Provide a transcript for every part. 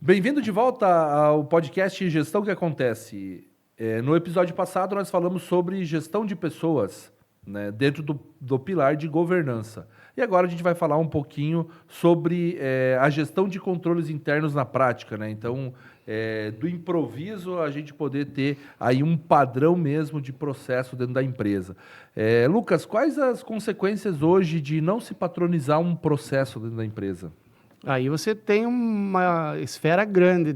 Bem-vindo de volta ao podcast Gestão que Acontece. No episódio passado, nós falamos sobre gestão de pessoas, né, dentro do pilar de governança. E agora a gente vai falar um pouquinho sobre a gestão de controles internos na prática, né? Então, do improviso, a gente poder ter aí um padrão mesmo de processo dentro da empresa. Lucas, quais as consequências hoje de não se patronizar um processo dentro da empresa? Aí você tem uma esfera grande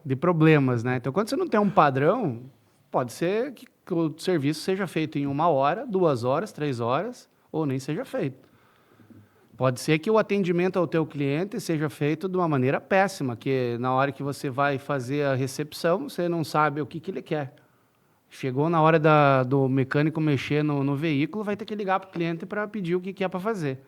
de problemas, né? Então, quando você não tem um padrão, pode ser que o serviço seja feito em 1 hora, 2 horas, 3 horas, ou nem seja feito. Pode ser que o atendimento ao teu cliente seja feito de uma maneira péssima, que na hora que você vai fazer a recepção, você não sabe o que ele quer. Chegou na hora do mecânico mexer no veículo, vai ter que ligar para o cliente para pedir o que é para fazer.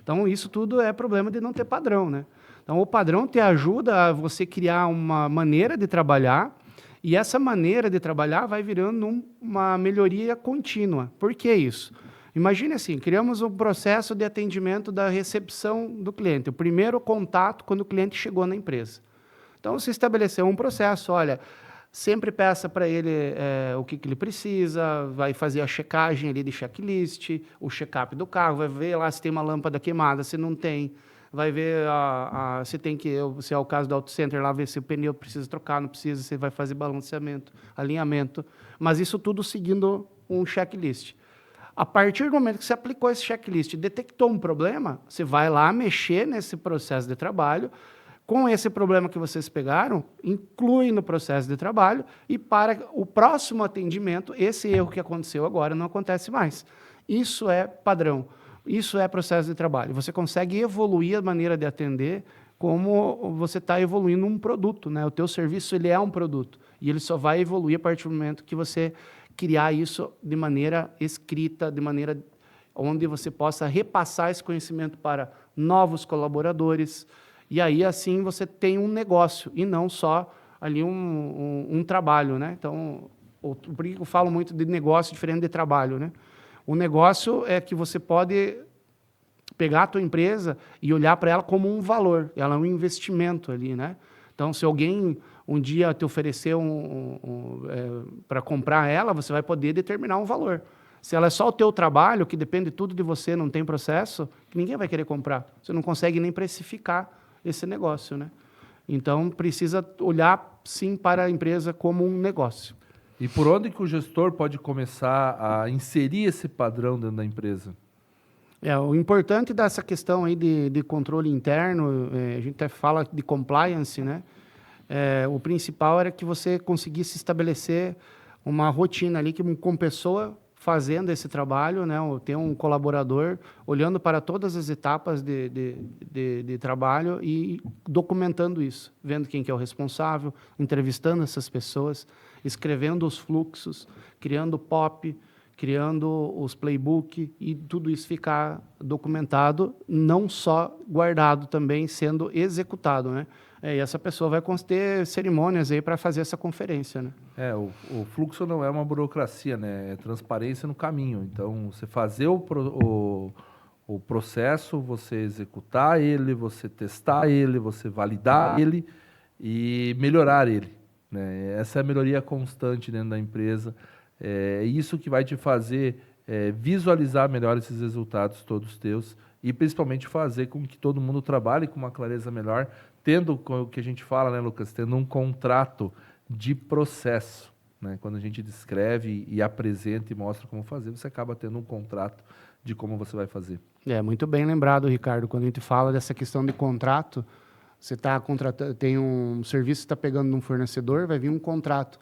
Então, isso tudo é problema de não ter padrão, né? Então, o padrão te ajuda a você criar uma maneira de trabalhar, e essa maneira de trabalhar vai virando uma melhoria contínua. Por que isso? Imagine assim, criamos um processo de atendimento da recepção do cliente, o primeiro contato quando o cliente chegou na empresa. Então, se estabeleceu um processo, olha, sempre peça para ele o que ele precisa, vai fazer a checagem ali de checklist, o check-up do carro, vai ver lá se tem uma lâmpada queimada, se não tem, vai ver se tem que, se é o caso do auto center, lá ver se o pneu precisa trocar, não precisa, se vai fazer balanceamento, alinhamento, mas isso tudo seguindo um checklist. A partir do momento que você aplicou esse checklist, detectou um problema, você vai lá mexer nesse processo de trabalho, com esse problema que vocês pegaram, inclui no processo de trabalho e para o próximo atendimento, esse erro que aconteceu agora não acontece mais. Isso é padrão, isso é processo de trabalho. Você consegue evoluir a maneira de atender como você está evoluindo um produto, né? O teu serviço ele é um produto e ele só vai evoluir a partir do momento que você criar isso de maneira escrita, de maneira onde você possa repassar esse conhecimento para novos colaboradores. E aí, assim, você tem um negócio e não só ali um trabalho, né? Então, por que eu falo muito de negócio diferente de trabalho, né? O negócio é que você pode pegar a tua empresa e olhar para ela como um valor. Ela é um investimento ali, né? Então, se alguém um dia te oferecer para comprar ela, você vai poder determinar um valor. Se ela é só o teu trabalho, que depende tudo de você, não tem processo, ninguém vai querer comprar. Você não consegue nem precificar esse negócio, né? Então, precisa olhar, sim, para a empresa como um negócio. E por onde que o gestor pode começar a inserir esse padrão dentro da empresa? O importante dessa questão aí de controle interno, a gente até fala de compliance, né? O principal era que você conseguisse estabelecer uma rotina ali, que com pessoa fazendo esse trabalho, né? Ter um colaborador olhando para todas as etapas de trabalho e documentando isso, vendo quem que é o responsável, entrevistando essas pessoas, escrevendo os fluxos, criando POP, criando os playbook e tudo isso ficar documentado, não só guardado, também sendo executado, né? E essa pessoa vai ter cerimônias aí para fazer essa conferência, né? O fluxo não é uma burocracia, né? É transparência no caminho. Então, você fazer o processo, você executar ele, você testar ele, você validar ele e melhorar ele, né? Essa é a melhoria constante dentro da empresa. É isso que vai te fazer visualizar melhor esses resultados todos teus e principalmente fazer com que todo mundo trabalhe com uma clareza melhor, tendo o que a gente fala, né, Lucas, tendo um contrato de processo, né? Quando a gente descreve e apresenta e mostra como fazer, você acaba tendo um contrato de como você vai fazer. Muito bem lembrado, Ricardo, quando a gente fala dessa questão de contrato, você está contratando, tem um serviço que está pegando num fornecedor, vai vir um contrato.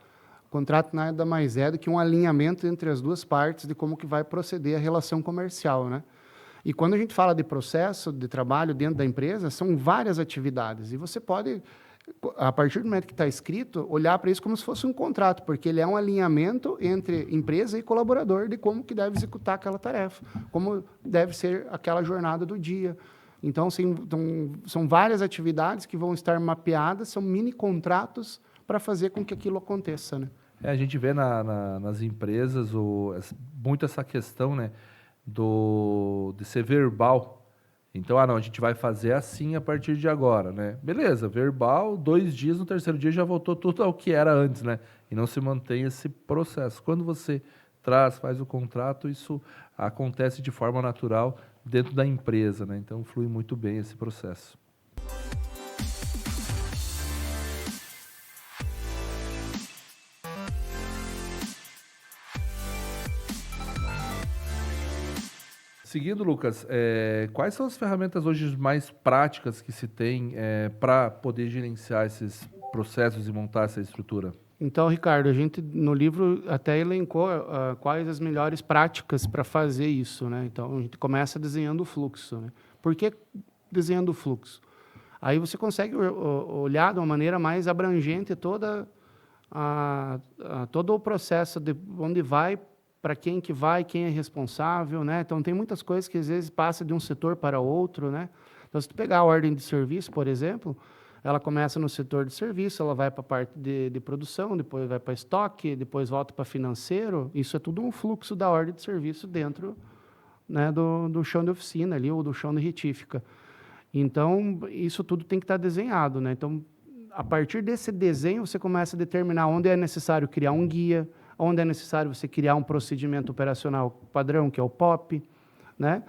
O contrato nada mais é do que um alinhamento entre as duas partes de como que vai proceder a relação comercial, né? E quando a gente fala de processo de trabalho dentro da empresa, são várias atividades. E você pode, a partir do momento que está escrito, olhar para isso como se fosse um contrato, porque ele é um alinhamento entre empresa e colaborador de como que deve executar aquela tarefa, como deve ser aquela jornada do dia. Então, são várias atividades que vão estar mapeadas, são mini contratos para fazer com que aquilo aconteça, né? A gente vê nas empresas muito essa questão, né, de ser verbal Então, não, a gente vai fazer assim a partir de agora, né? Beleza, verbal, 2 dias, no terceiro dia já voltou tudo ao que era antes, né? E não se mantém esse processo. Quando você faz o contrato, isso acontece de forma natural dentro da empresa, né? Então, flui muito bem esse processo. Seguindo, Lucas, quais são as ferramentas hoje mais práticas que se tem para poder gerenciar esses processos e montar essa estrutura? Então, Ricardo, a gente no livro até elencou quais as melhores práticas para fazer isso, né? Então, a gente começa desenhando o fluxo, né? Por que desenhando o fluxo? Aí você consegue olhar de uma maneira mais abrangente todo o processo de onde vai, para quem que vai, quem é responsável, né? Então, tem muitas coisas que às vezes passa de um setor para outro, né? Então, se tu pegar a ordem de serviço, por exemplo, ela começa no setor de serviço, ela vai para a parte de produção, depois vai para estoque, depois volta para financeiro. Isso é tudo um fluxo da ordem de serviço dentro, né, do chão de oficina ali, ou do chão de retífica. Então, isso tudo tem que estar desenhado, né? Então, a partir desse desenho, você começa a determinar onde é necessário criar um guia, onde é necessário você criar um procedimento operacional padrão, que é o POP, né?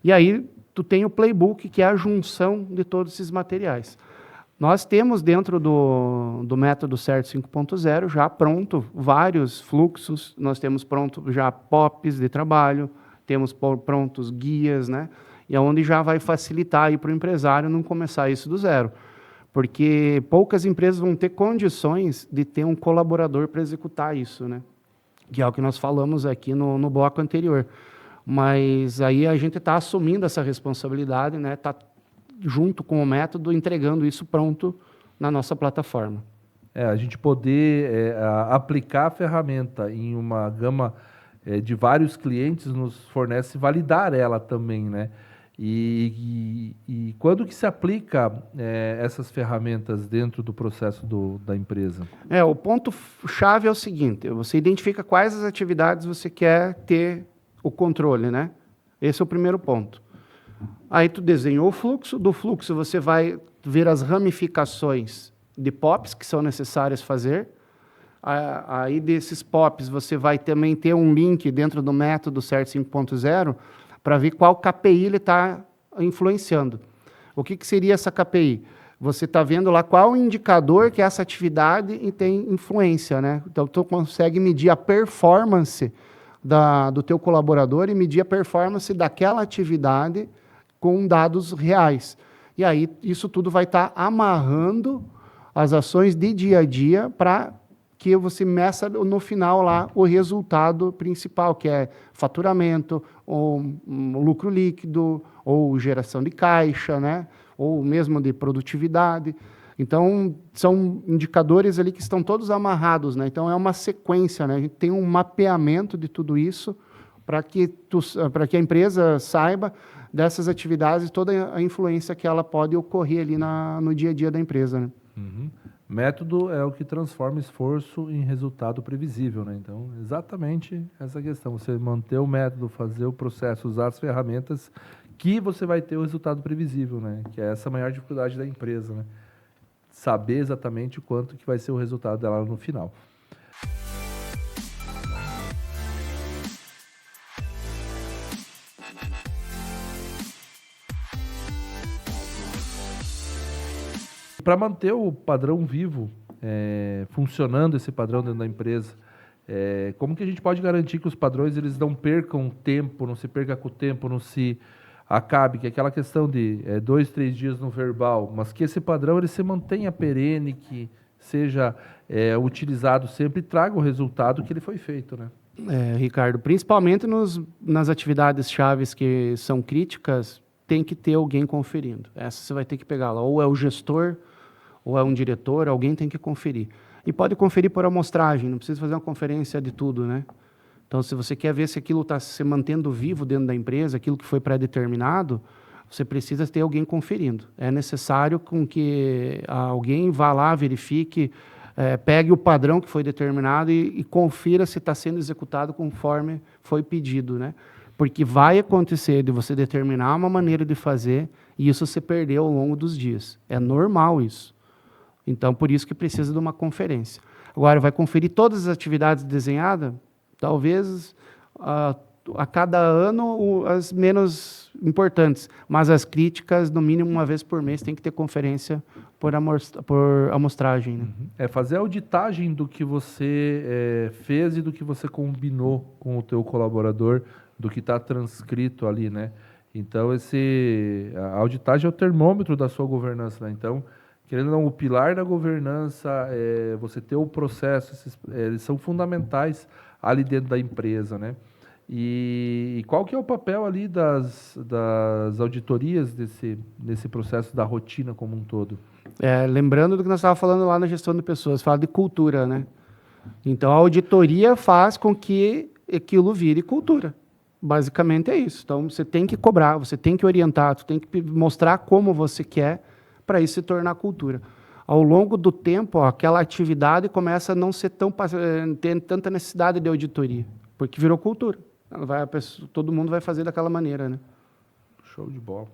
E aí, tu tem o playbook, que é a junção de todos esses materiais. Nós temos dentro do método CERT 5.0 já pronto vários fluxos, nós temos pronto já POPs de trabalho, temos prontos guias, né? E onde já vai facilitar para o empresário não começar isso do zero. Porque poucas empresas vão ter condições de ter um colaborador para executar isso, né? Que é o que nós falamos aqui no bloco anterior. Mas aí a gente está assumindo essa responsabilidade, né? Está junto com o método, entregando isso pronto na nossa plataforma. A gente poder aplicar a ferramenta em uma gama de vários clientes nos fornece validar ela também, né? E quando que se aplica essas ferramentas dentro do processo da empresa? O ponto-chave é o seguinte, você identifica quais as atividades você quer ter o controle, né? Esse é o primeiro ponto. Aí tu desenhou o fluxo, do fluxo você vai ver as ramificações de POPs que são necessárias fazer. Aí desses POPs você vai também ter um link dentro do método CERT 5.0 para ver qual KPI ele está influenciando. O que seria essa KPI? Você está vendo lá qual indicador que essa atividade tem influência, né? Então, tu consegue medir a performance do teu colaborador e medir a performance daquela atividade com dados reais. E aí, isso tudo vai estar amarrando as ações de dia a dia para que você meça no final lá o resultado principal, que é faturamento, ou lucro líquido, ou geração de caixa, né? Ou mesmo de produtividade. Então, são indicadores ali que estão todos amarrados, né? Então, é uma sequência, né? A gente tem um mapeamento de tudo isso para que a empresa saiba dessas atividades e toda a influência que ela pode ocorrer ali no dia a dia da empresa, né? Uhum. Método é o que transforma esforço em resultado previsível, né? Então, exatamente essa questão. Você manter o método, fazer o processo, usar as ferramentas que você vai ter o resultado previsível, né? Que é essa a maior dificuldade da empresa, né? Saber exatamente quanto que vai ser o resultado dela no final. Para manter o padrão vivo, funcionando esse padrão dentro da empresa, como que a gente pode garantir que os padrões eles não percam tempo, não se perca com o tempo, não se acabe, que é aquela questão de 2, 3 dias no verbal, mas que esse padrão ele se mantenha perene, que seja utilizado sempre e traga o resultado que ele foi feito, né? Ricardo, principalmente nas atividades chaves que são críticas, tem que ter alguém conferindo. Essa você vai ter que pegar lá, ou é o gestor, ou é um diretor, alguém tem que conferir. E pode conferir por amostragem, não precisa fazer uma conferência de tudo, né? Então, se você quer ver se aquilo está se mantendo vivo dentro da empresa, aquilo que foi pré-determinado, você precisa ter alguém conferindo. É necessário com que alguém vá lá, verifique, pegue o padrão que foi determinado e confira se está sendo executado conforme foi pedido, né? Porque vai acontecer de você determinar uma maneira de fazer e isso se perder ao longo dos dias. É normal isso. Então, por isso que precisa de uma conferência. Agora, vai conferir todas as atividades desenhadas? Talvez a cada ano as menos importantes, mas as críticas, no mínimo uma vez por mês, tem que ter conferência por amostragem. Né? É fazer a auditagem do que você fez e do que você combinou com o teu colaborador, do que está transcrito ali, né? Então, a auditagem é o termômetro da sua governança, né? Então, querendo ou não, o pilar da governança, você ter o processo, eles são fundamentais ali dentro da empresa, né? E qual que é o papel ali das auditorias nesse processo da rotina como um todo? Lembrando do que nós estávamos falando lá na gestão de pessoas, fala de cultura, né? Então, a auditoria faz com que aquilo vire cultura. Basicamente é isso. Então, você tem que cobrar, você tem que orientar, você tem que mostrar como você quer para isso se tornar cultura. Ao longo do tempo, aquela atividade começa a não ser ter tanta necessidade de auditoria, porque virou cultura. Todo mundo vai fazer daquela maneira, né? Show de bola.